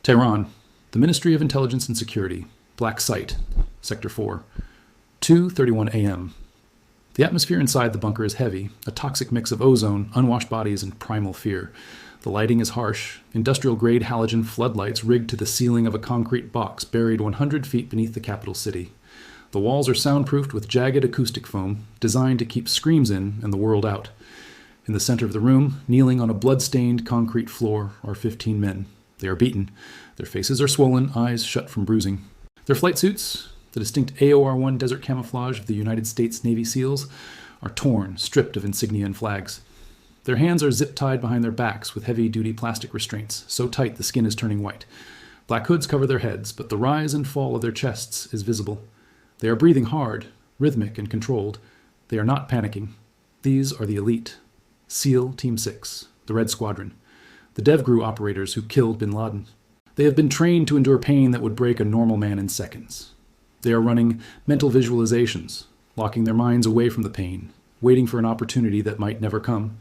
Tehran, the Ministry of Intelligence and Security, Black Site, Sector 4, 2:31 a.m. The atmosphere inside the bunker is heavy, a toxic mix of ozone, unwashed bodies, and primal fear. The lighting is harsh, industrial-grade halogen floodlights rigged to the ceiling of a concrete box buried 100 feet beneath the capital city. The walls are soundproofed with jagged acoustic foam, designed to keep screams in and the world out. In the center of the room, kneeling on a blood-stained concrete floor, are 15 men. They are beaten. Their faces are swollen, eyes shut from bruising. Their flight suits, the distinct AOR-1 desert camouflage of the United States Navy SEALs, are torn, stripped of insignia and flags. Their hands are zip-tied behind their backs with heavy-duty plastic restraints, so tight the skin is turning white. Black hoods cover their heads, but the rise and fall of their chests is visible. They are breathing hard, rhythmic and controlled. They are not panicking. These are the elite. SEAL Team 6, the Red Squadron, the DevGru operators who killed bin Laden. They have been trained to endure pain that would break a normal man in seconds. They are running mental visualizations, locking their minds away from the pain, waiting for an opportunity that might never come.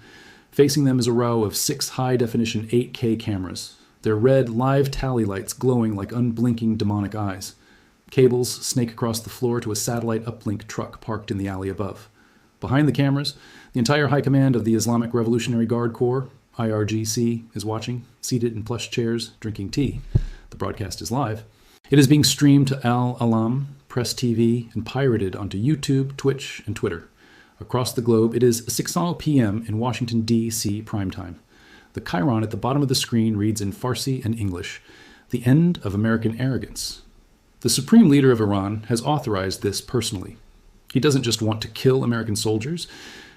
Facing them is a row of 6 high-definition 8K cameras, their red live tally lights glowing like unblinking demonic eyes. Cables snake across the floor to a satellite uplink truck parked in the alley above. Behind the cameras, the entire high command of the Islamic Revolutionary Guard Corps, IRGC, is watching, seated in plush chairs, drinking tea. The broadcast is live. It is being streamed to Al-Alam, Press TV, and pirated onto YouTube, Twitch, and Twitter. Across the globe, it is 6:00 p.m. in Washington, D.C. primetime. The chyron at the bottom of the screen reads in Farsi and English, "The end of American arrogance." The supreme leader of Iran has authorized this personally. He doesn't just want to kill American soldiers,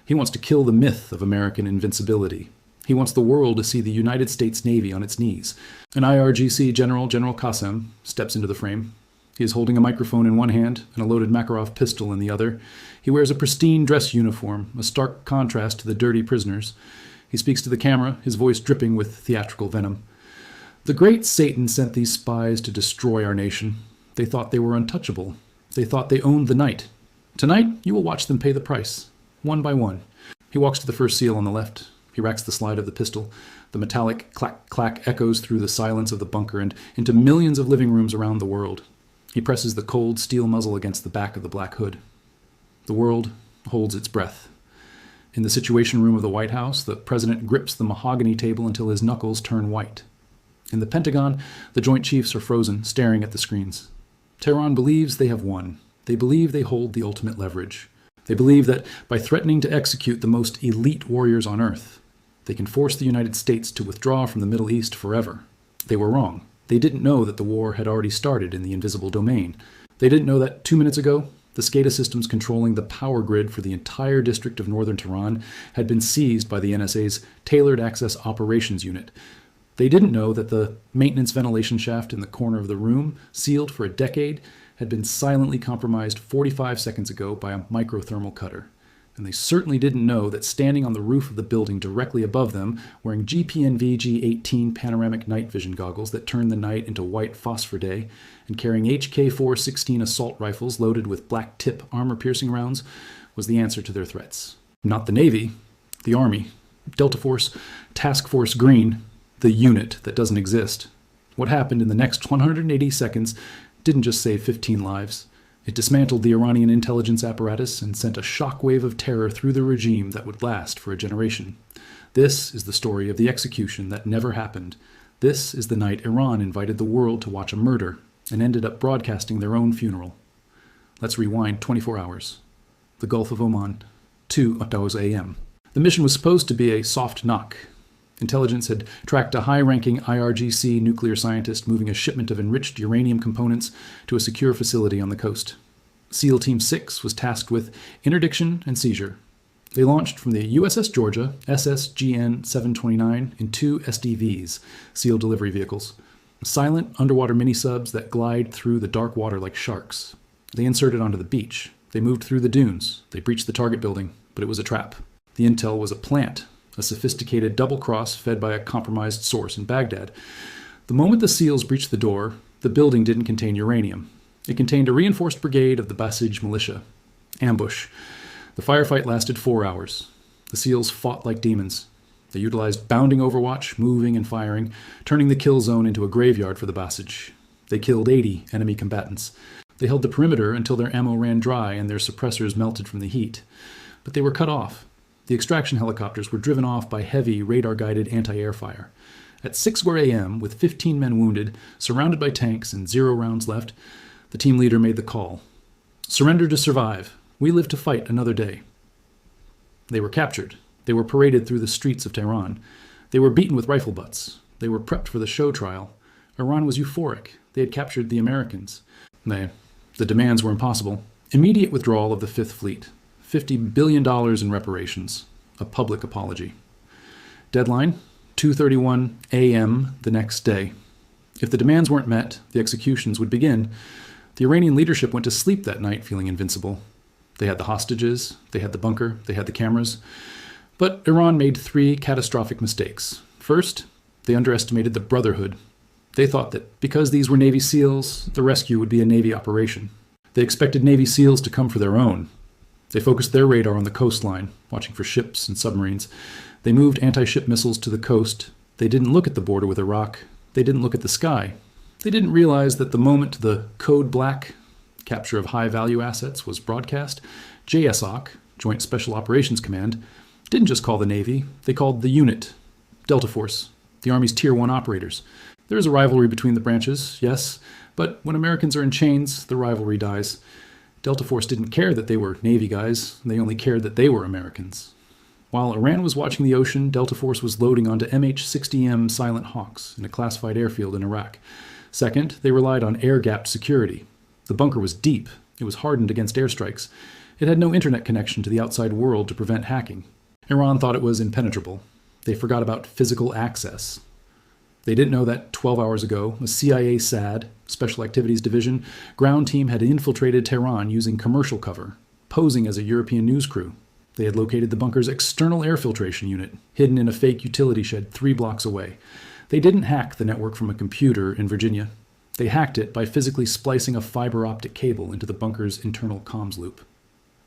he wants to kill the myth of American invincibility. He wants the world to see the United States Navy on its knees. An IRGC General Qasem, steps into the frame. He is holding a microphone in one hand and a loaded Makarov pistol in the other. He wears a pristine dress uniform, a stark contrast to the dirty prisoners. He speaks to the camera, his voice dripping with theatrical venom. "The great Satan sent these spies to destroy our nation. They thought they were untouchable. They thought they owned the night. Tonight, you will watch them pay the price, one by one." He walks to the first SEAL on the left. He racks the slide of the pistol. The metallic clack-clack echoes through the silence of the bunker and into millions of living rooms around the world. He presses the cold steel muzzle against the back of the black hood. The world holds its breath. In the Situation Room of the White House, the president grips the mahogany table until his knuckles turn white. In the Pentagon, the Joint Chiefs are frozen, staring at the screens. Tehran believes they have won. They believe they hold the ultimate leverage. They believe that by threatening to execute the most elite warriors on Earth, they can force the United States to withdraw from the Middle East forever. They were wrong. They didn't know that the war had already started in the invisible domain. They didn't know that 2 minutes ago, the SCADA systems controlling the power grid for the entire district of northern Tehran had been seized by the NSA's Tailored Access Operations Unit. They didn't know that the maintenance ventilation shaft in the corner of the room, sealed for a decade, had been silently compromised 45 seconds ago by a microthermal cutter. And they certainly didn't know that standing on the roof of the building directly above them, wearing GPNV G18 panoramic night vision goggles that turn the night into white phosphor day, and carrying HK-416 assault rifles loaded with black tip armor-piercing rounds, was the answer to their threats. Not the Navy, the Army, Delta Force, Task Force Green, the unit that doesn't exist. What happened in the next 180 seconds didn't just save 15 lives. It dismantled the Iranian intelligence apparatus and sent a shockwave of terror through the regime that would last for a generation. This is the story of the execution that never happened. This is the night Iran invited the world to watch a murder and ended up broadcasting their own funeral. Let's rewind 24 hours. The Gulf of Oman, 2:00 a.m. The mission was supposed to be a soft knock. Intelligence had tracked a high-ranking IRGC nuclear scientist moving a shipment of enriched uranium components to a secure facility on the coast. SEAL Team 6 was tasked with interdiction and seizure. They launched from the USS Georgia, SSGN 729, in 2 SDVs, SEAL delivery vehicles. Silent underwater mini-subs that glide through the dark water like sharks. They inserted onto the beach. They moved through the dunes. They breached the target building, but it was a trap. The intel was a plant, a sophisticated double-cross fed by a compromised source in Baghdad. The moment the SEALs breached the door, the building didn't contain uranium. It contained a reinforced brigade of the Basij militia. Ambush. The firefight lasted 4 hours. The SEALs fought like demons. They utilized bounding overwatch, moving and firing, turning the kill zone into a graveyard for the Basij. They killed 80 enemy combatants. They held the perimeter until their ammo ran dry and their suppressors melted from the heat. But they were cut off. The extraction helicopters were driven off by heavy radar-guided anti-air fire. At 6:00 a.m., with 15 men wounded, surrounded by tanks and 0 rounds left, the team leader made the call. Surrender to survive. We live to fight another day. They were captured. They were paraded through the streets of Tehran. They were beaten with rifle butts. They were prepped for the show trial. Iran was euphoric. They had captured the Americans. The demands were impossible. Immediate withdrawal of the Fifth Fleet. $50 billion in reparations. A public apology. Deadline, 2:31 a.m. the next day. If the demands weren't met, the executions would begin. The Iranian leadership went to sleep that night feeling invincible. They had the hostages, they had the bunker, they had the cameras. But Iran made 3 catastrophic mistakes. First, they underestimated the Brotherhood. They thought that because these were Navy SEALs, the rescue would be a Navy operation. They expected Navy SEALs to come for their own. They focused their radar on the coastline, watching for ships and submarines. They moved anti-ship missiles to the coast. They didn't look at the border with Iraq. They didn't look at the sky. They didn't realize that the moment the Code Black, capture of high-value assets, was broadcast, JSOC, Joint Special Operations Command, didn't just call the Navy. They called the unit, Delta Force, the Army's Tier 1 operators. There is a rivalry between the branches, yes, but when Americans are in chains, the rivalry dies. Delta Force didn't care that they were Navy guys. They only cared that they were Americans. While Iran was watching the ocean, Delta Force was loading onto MH-60M Silent Hawks in a classified airfield in Iraq. Second, they relied on air-gapped security. The bunker was deep. It was hardened against airstrikes. It had no internet connection to the outside world to prevent hacking. Iran thought it was impenetrable. They forgot about physical access. They didn't know that 12 hours ago, a CIA SAD, Special Activities Division, ground team had infiltrated Tehran using commercial cover, posing as a European news crew. They had located the bunker's external air filtration unit, hidden in a fake utility shed 3 blocks away. They didn't hack the network from a computer in Virginia. They hacked it by physically splicing a fiber optic cable into the bunker's internal comms loop.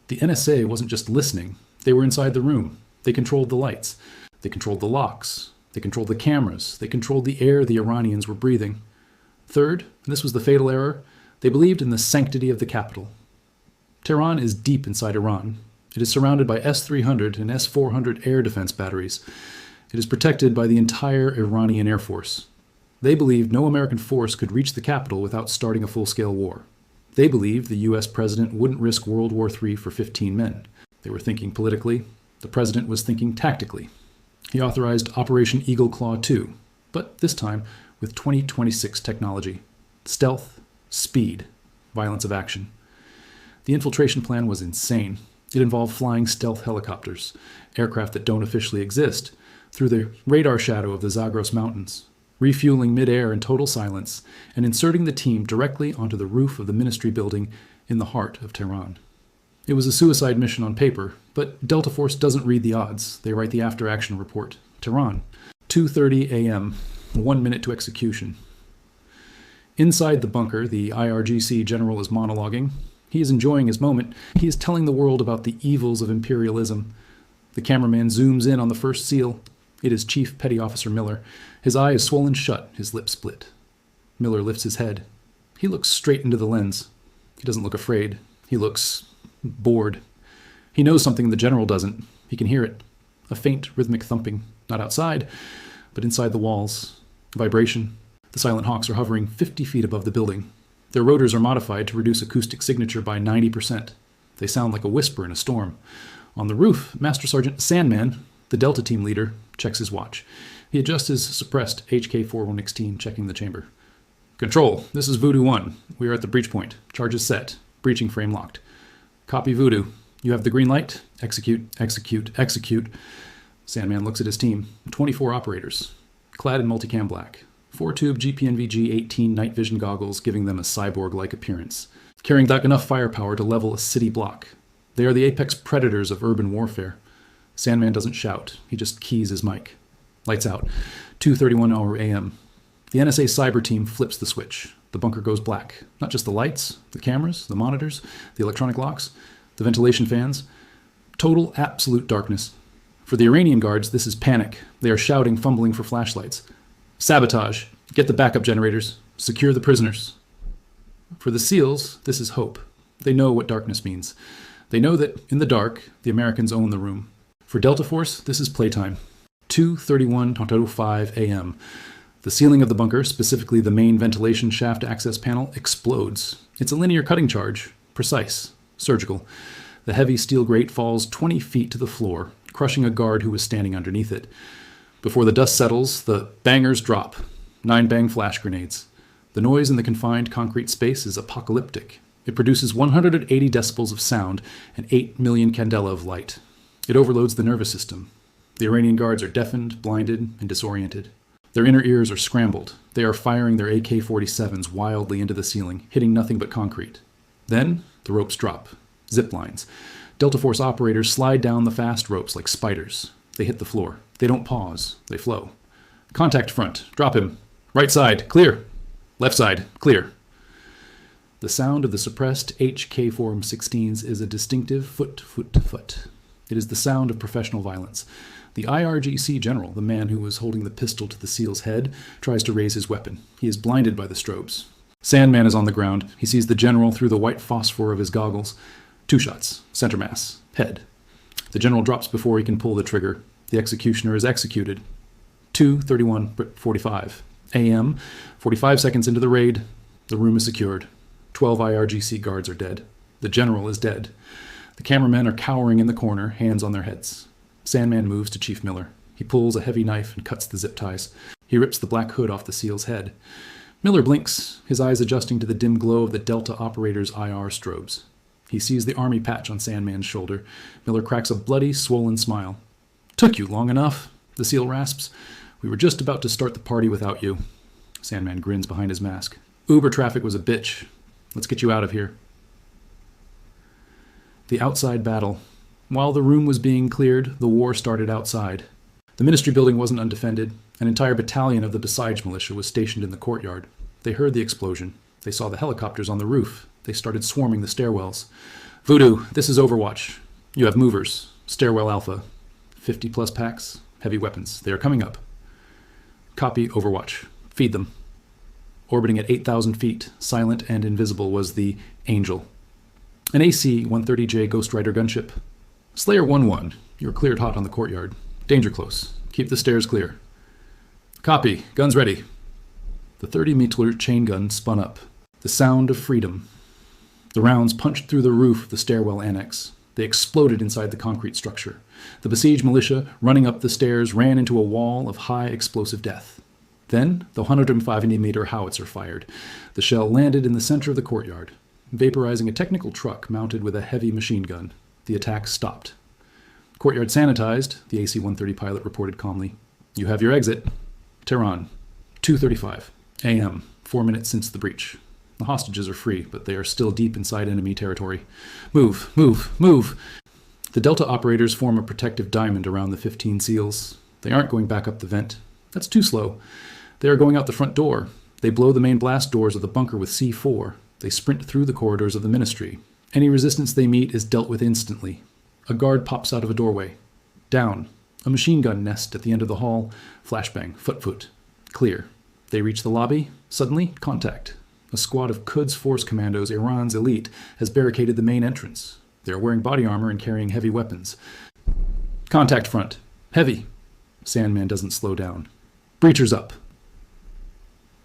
The NSA wasn't just listening. They were inside the room. They controlled the lights. They controlled the locks. They controlled the cameras. They controlled the air the Iranians were breathing. Third, and this was the fatal error, they believed in the sanctity of the capital. Tehran is deep inside Iran. It is surrounded by S-300 and S-400 air defense batteries. It is protected by the entire Iranian Air Force. They believed no American force could reach the capital without starting a full-scale war. They believed the U.S. president wouldn't risk World War III for 15 men. They were thinking politically. The president was thinking tactically. He authorized Operation Eagle Claw II, but this time with 2026 technology. Stealth, speed, violence of action. The infiltration plan was insane. It involved flying stealth helicopters, aircraft that don't officially exist, through the radar shadow of the Zagros Mountains, refueling midair in total silence, and inserting the team directly onto the roof of the ministry building in the heart of Tehran. It was a suicide mission on paper, but Delta Force doesn't read the odds. They write the after-action report. Tehran, 2:30 a.m., 1 minute to execution. Inside the bunker, the IRGC general is monologuing. He is enjoying his moment. He is telling the world about the evils of imperialism. The cameraman zooms in on the first SEAL. It is Chief Petty Officer Miller. His eye is swollen shut, his lip split. Miller lifts his head. He looks straight into the lens. He doesn't look afraid. He looks bored. He knows something the general doesn't. He can hear it. A faint rhythmic thumping. Not outside, but inside the walls. Vibration. The Silent Hawks are hovering 50 feet above the building. Their rotors are modified to reduce acoustic signature by 90%. They sound like a whisper in a storm. On the roof, Master Sergeant Sandman, the Delta Team leader, checks his watch. He adjusts his suppressed HK-4116, checking the chamber. Control, this is Voodoo 1. We are at the breach point. Charges set. Breaching frame locked. Copy Voodoo. You have the green light? Execute, execute, execute. Sandman looks at his team. 24 operators, clad in multicam black. 4-tube GPNVG-18 night vision goggles giving them a cyborg-like appearance. Carrying back enough firepower to level a city block. They are the apex predators of urban warfare. Sandman doesn't shout. He just keys his mic. Lights out. 2:31 a.m. The NSA cyber team flips the switch. The bunker goes black. Not just the lights, the cameras, the monitors, the electronic locks, the ventilation fans. Total, absolute darkness. For the Iranian guards, this is panic. They are shouting, fumbling for flashlights. Sabotage. Get the backup generators. Secure the prisoners. For the SEALs, this is hope. They know what darkness means. They know that, in the dark, the Americans own the room. For Delta Force, this is playtime. 2:31:05 a.m. The ceiling of the bunker, specifically the main ventilation shaft access panel, explodes. It's a linear cutting charge, precise, surgical. The heavy steel grate falls 20 feet to the floor, crushing a guard who was standing underneath it. Before the dust settles, the bangers drop. 9 bang flash grenades. The noise in the confined concrete space is apocalyptic. It produces 180 decibels of sound and 8 million candela of light. It overloads the nervous system. The Iranian guards are deafened, blinded, and disoriented. Their inner ears are scrambled. They are firing their AK-47s wildly into the ceiling, hitting nothing but concrete. Then, the ropes drop. Zip lines. Delta Force operators slide down the fast ropes like spiders. They hit the floor. They don't pause. They flow. Contact front. Drop him. Right side. Clear. Left side. Clear. The sound of the suppressed HK-4M16s is a distinctive foot. It is the sound of professional violence. The IRGC general, the man who was holding the pistol to the SEAL's head, tries to raise his weapon. He is blinded by the strobes. Sandman is on the ground. He sees the general through the white phosphor of his goggles. 2 shots. Center mass. Head. The general drops before he can pull the trigger. The executioner is executed. 2:31:45 a.m. 45 seconds into the raid, the room is secured. 12 IRGC guards are dead. The general is dead. The cameramen are cowering in the corner, hands on their heads. Sandman moves to Chief Miller. He pulls a heavy knife and cuts the zip ties. He rips the black hood off the SEAL's head. Miller blinks, his eyes adjusting to the dim glow of the Delta operator's IR strobes. He sees the army patch on Sandman's shoulder. Miller cracks a bloody, swollen smile. "Took you long enough," the SEAL rasps. "We were just about to start the party without you." Sandman grins behind his mask. "Uber traffic was a bitch. Let's get you out of here." The outside battle. While the room was being cleared, the war started outside. The ministry building wasn't undefended. An entire battalion of the besieged militia was stationed in the courtyard. They heard the explosion. They saw the helicopters on the roof. They started swarming the stairwells. "Voodoo, this is Overwatch. You have movers. Stairwell Alpha. 50-plus packs. Heavy weapons. They are coming up." "Copy, Overwatch. Feed them." Orbiting at 8,000 feet, silent and invisible, was the Angel. An AC-130J Ghost Rider gunship. "Slayer 1-1. You're cleared hot on the courtyard. Danger close. Keep the stairs clear." "Copy. Guns ready." The 30-meter chain gun spun up. The sound of freedom. The rounds punched through the roof of the stairwell annex. They exploded inside the concrete structure. The besieged militia, running up the stairs, ran into a wall of high explosive death. Then the 150-meter howitzer fired. The shell landed in the center of the courtyard, vaporizing a technical truck mounted with a heavy machine gun. The attack stopped. "Courtyard sanitized," the AC-130 pilot reported calmly. "You have your exit. Tehran. 2:35 a.m., 4 minutes since the breach. The hostages are free, but they are still deep inside enemy territory. Move, move, move!" The Delta operators form a protective diamond around the 15 SEALs. They aren't going back up the vent. That's too slow. They are going out the front door. They blow the main blast doors of the bunker with C4. They sprint through the corridors of the ministry. Any resistance they meet is dealt with instantly. A guard pops out of a doorway. Down. A machine gun nest at the end of the hall. Flashbang. Foot. Clear. They reach the lobby. Suddenly, contact. A squad of Quds Force commandos, Iran's elite, has barricaded the main entrance. They are wearing body armor and carrying heavy weapons. Contact front. Heavy. Sandman doesn't slow down. Breachers up.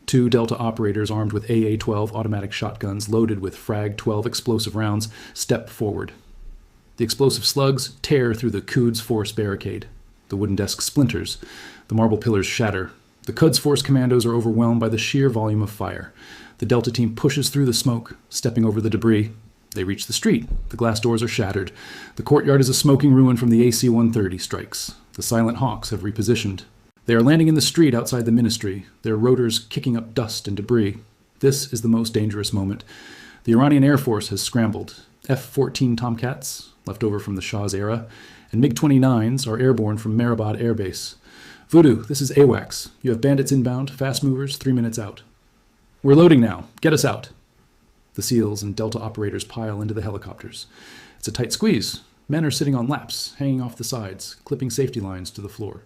2 Delta operators armed with AA-12 automatic shotguns loaded with Frag-12 explosive rounds step forward. The explosive slugs tear through the Quds Force barricade. The wooden desk splinters. The marble pillars shatter. The Quds Force commandos are overwhelmed by the sheer volume of fire. The Delta team pushes through the smoke, stepping over the debris. They reach the street. The glass doors are shattered. The courtyard is a smoking ruin from the AC-130 strikes. The Silent Hawks have repositioned. They are landing in the street outside the ministry, their rotors kicking up dust and debris. This is the most dangerous moment. The Iranian Air Force has scrambled. F-14 Tomcats, left over from the Shah's era, and MiG-29s are airborne from Mehrabad Air Base. Voodoo, this is AWACS. You have bandits inbound, fast movers, 3 minutes out. We're loading now. Get us out. The SEALs and Delta operators pile into the helicopters. It's a tight squeeze. Men are sitting on laps, hanging off the sides, clipping safety lines to the floor.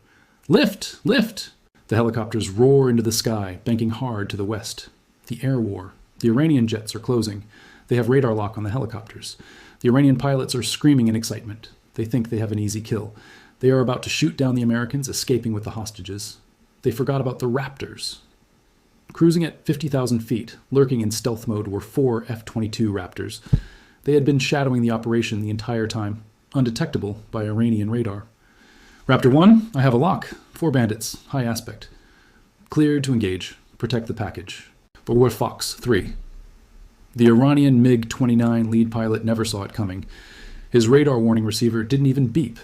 Lift! Lift! The helicopters roar into the sky, banking hard to the west. The air war. The Iranian jets are closing. They have radar lock on the helicopters. The Iranian pilots are screaming in excitement. They think they have an easy kill. They are about to shoot down the Americans, escaping with the hostages. They forgot about the Raptors. Cruising at 50,000 feet, lurking in stealth mode, were 4 F-22 Raptors. They had been shadowing the operation the entire time, undetectable by Iranian radar. Raptor 1, I have a lock. 4 bandits, high aspect. Cleared to engage. Protect the package. But we're Fox 3. The Iranian MiG-29 lead pilot never saw it coming. His radar warning receiver didn't even beep.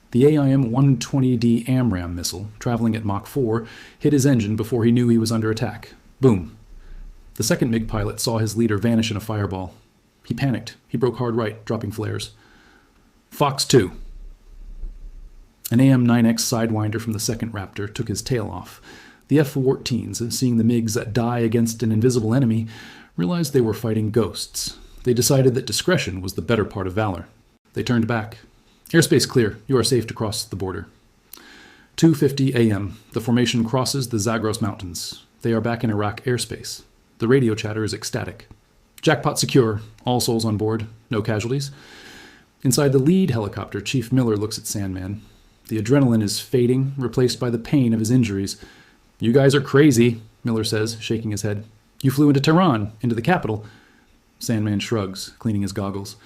The AIM-120D AMRAAM missile, traveling at Mach 4, hit his engine before he knew he was under attack. Boom. The second MiG pilot saw his leader vanish in a fireball. He panicked. He broke hard right, dropping flares. Fox 2. An AM-9X Sidewinder from the second Raptor took his tail off. The F-14s, seeing the MiGs die against an invisible enemy, realized they were fighting ghosts. They decided that discretion was the better part of valor. They turned back. Airspace clear. You are safe to cross the border. 2:50 a.m. The formation crosses the Zagros Mountains. They are back in Iraq airspace. The radio chatter is ecstatic. Jackpot secure. All souls on board. No casualties. Inside the lead helicopter, Chief Miller looks at Sandman. The adrenaline is fading, replaced by the pain of his injuries. You guys are crazy, Miller says, shaking his head. You flew into Tehran, into the capital. Sandman shrugs, cleaning his goggles.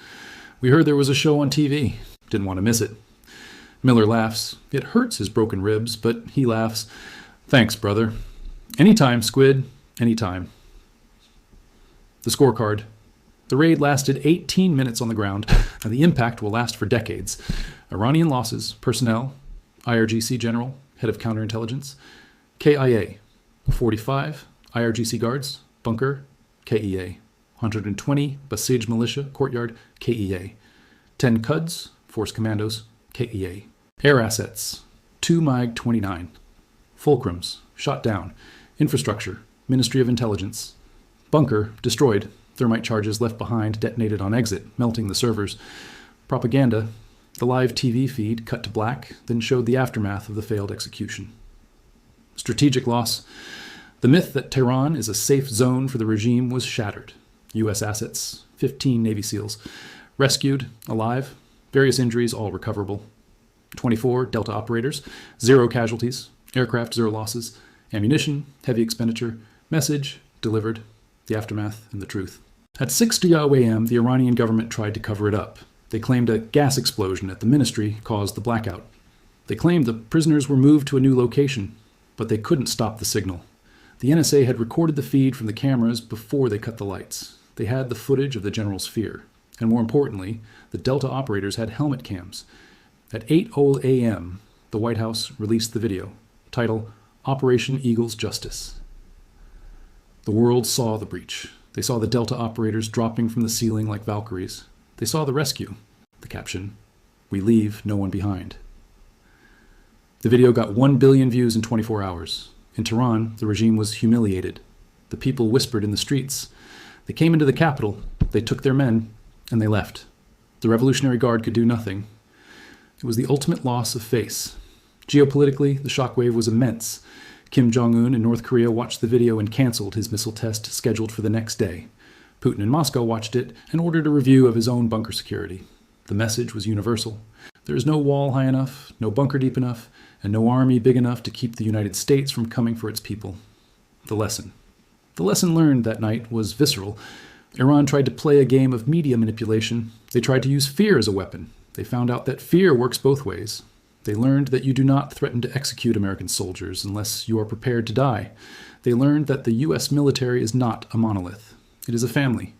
We heard there was a show on TV. Didn't want to miss it. Miller laughs. It hurts his broken ribs, but he laughs. Thanks, brother. Anytime, Squid. Anytime. The scorecard. The raid lasted 18 minutes on the ground, and the impact will last for decades. Iranian losses, personnel, IRGC general, head of counterintelligence, KIA, 45, IRGC guards, bunker, KEA, 120, Basij militia, courtyard, KEA, 10 CUDs, force commandos, KEA. Air assets, 2 MiG-29, fulcrums, shot down, infrastructure, Ministry of Intelligence, bunker, destroyed, thermite charges left behind detonated on exit, melting the servers, propaganda, the live TV feed cut to black, then showed the aftermath of the failed execution. Strategic loss. The myth that Tehran is a safe zone for the regime was shattered. U.S. assets, 15 Navy SEALs. Rescued, alive, various injuries, all recoverable. 24 Delta operators, 0 casualties, aircraft 0 losses, ammunition, heavy expenditure, message, delivered, the aftermath, and the truth. At 6:00 a.m., the Iranian government tried to cover it up. They claimed a gas explosion at the ministry caused the blackout. They claimed the prisoners were moved to a new location, but they couldn't stop the signal. The NSA had recorded the feed from the cameras before they cut the lights. They had the footage of the general's fear. And more importantly, the Delta operators had helmet cams. At 8:00 a.m., the White House released the video, title Operation Eagle's Justice. The world saw the breach. They saw the Delta operators dropping from the ceiling like Valkyries. They saw the rescue. The caption, "We leave no one behind." The video got 1 billion views in 24 hours. In Tehran, the regime was humiliated. The people whispered in the streets. They came into the capital, they took their men, and they left. The Revolutionary Guard could do nothing. It was the ultimate loss of face. Geopolitically, the shockwave was immense. Kim Jong-un in North Korea watched the video and canceled his missile test scheduled for the next day. Putin in Moscow watched it and ordered a review of his own bunker security. The message was universal. There is no wall high enough, no bunker deep enough, and no army big enough to keep the United States from coming for its people. The lesson. The lesson learned that night was visceral. Iran tried to play a game of media manipulation. They tried to use fear as a weapon. They found out that fear works both ways. They learned that you do not threaten to execute American soldiers unless you are prepared to die. They learned that the U.S. military is not a monolith. It is a family.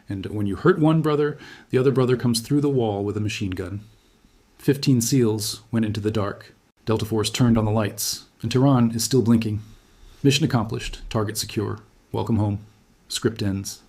And when you hurt one brother, the other brother comes through the wall with a machine gun. 15 SEALs went into the dark. Delta Force turned on the lights, and Tehran is still blinking. Mission accomplished. Target secure. Welcome home. Script ends.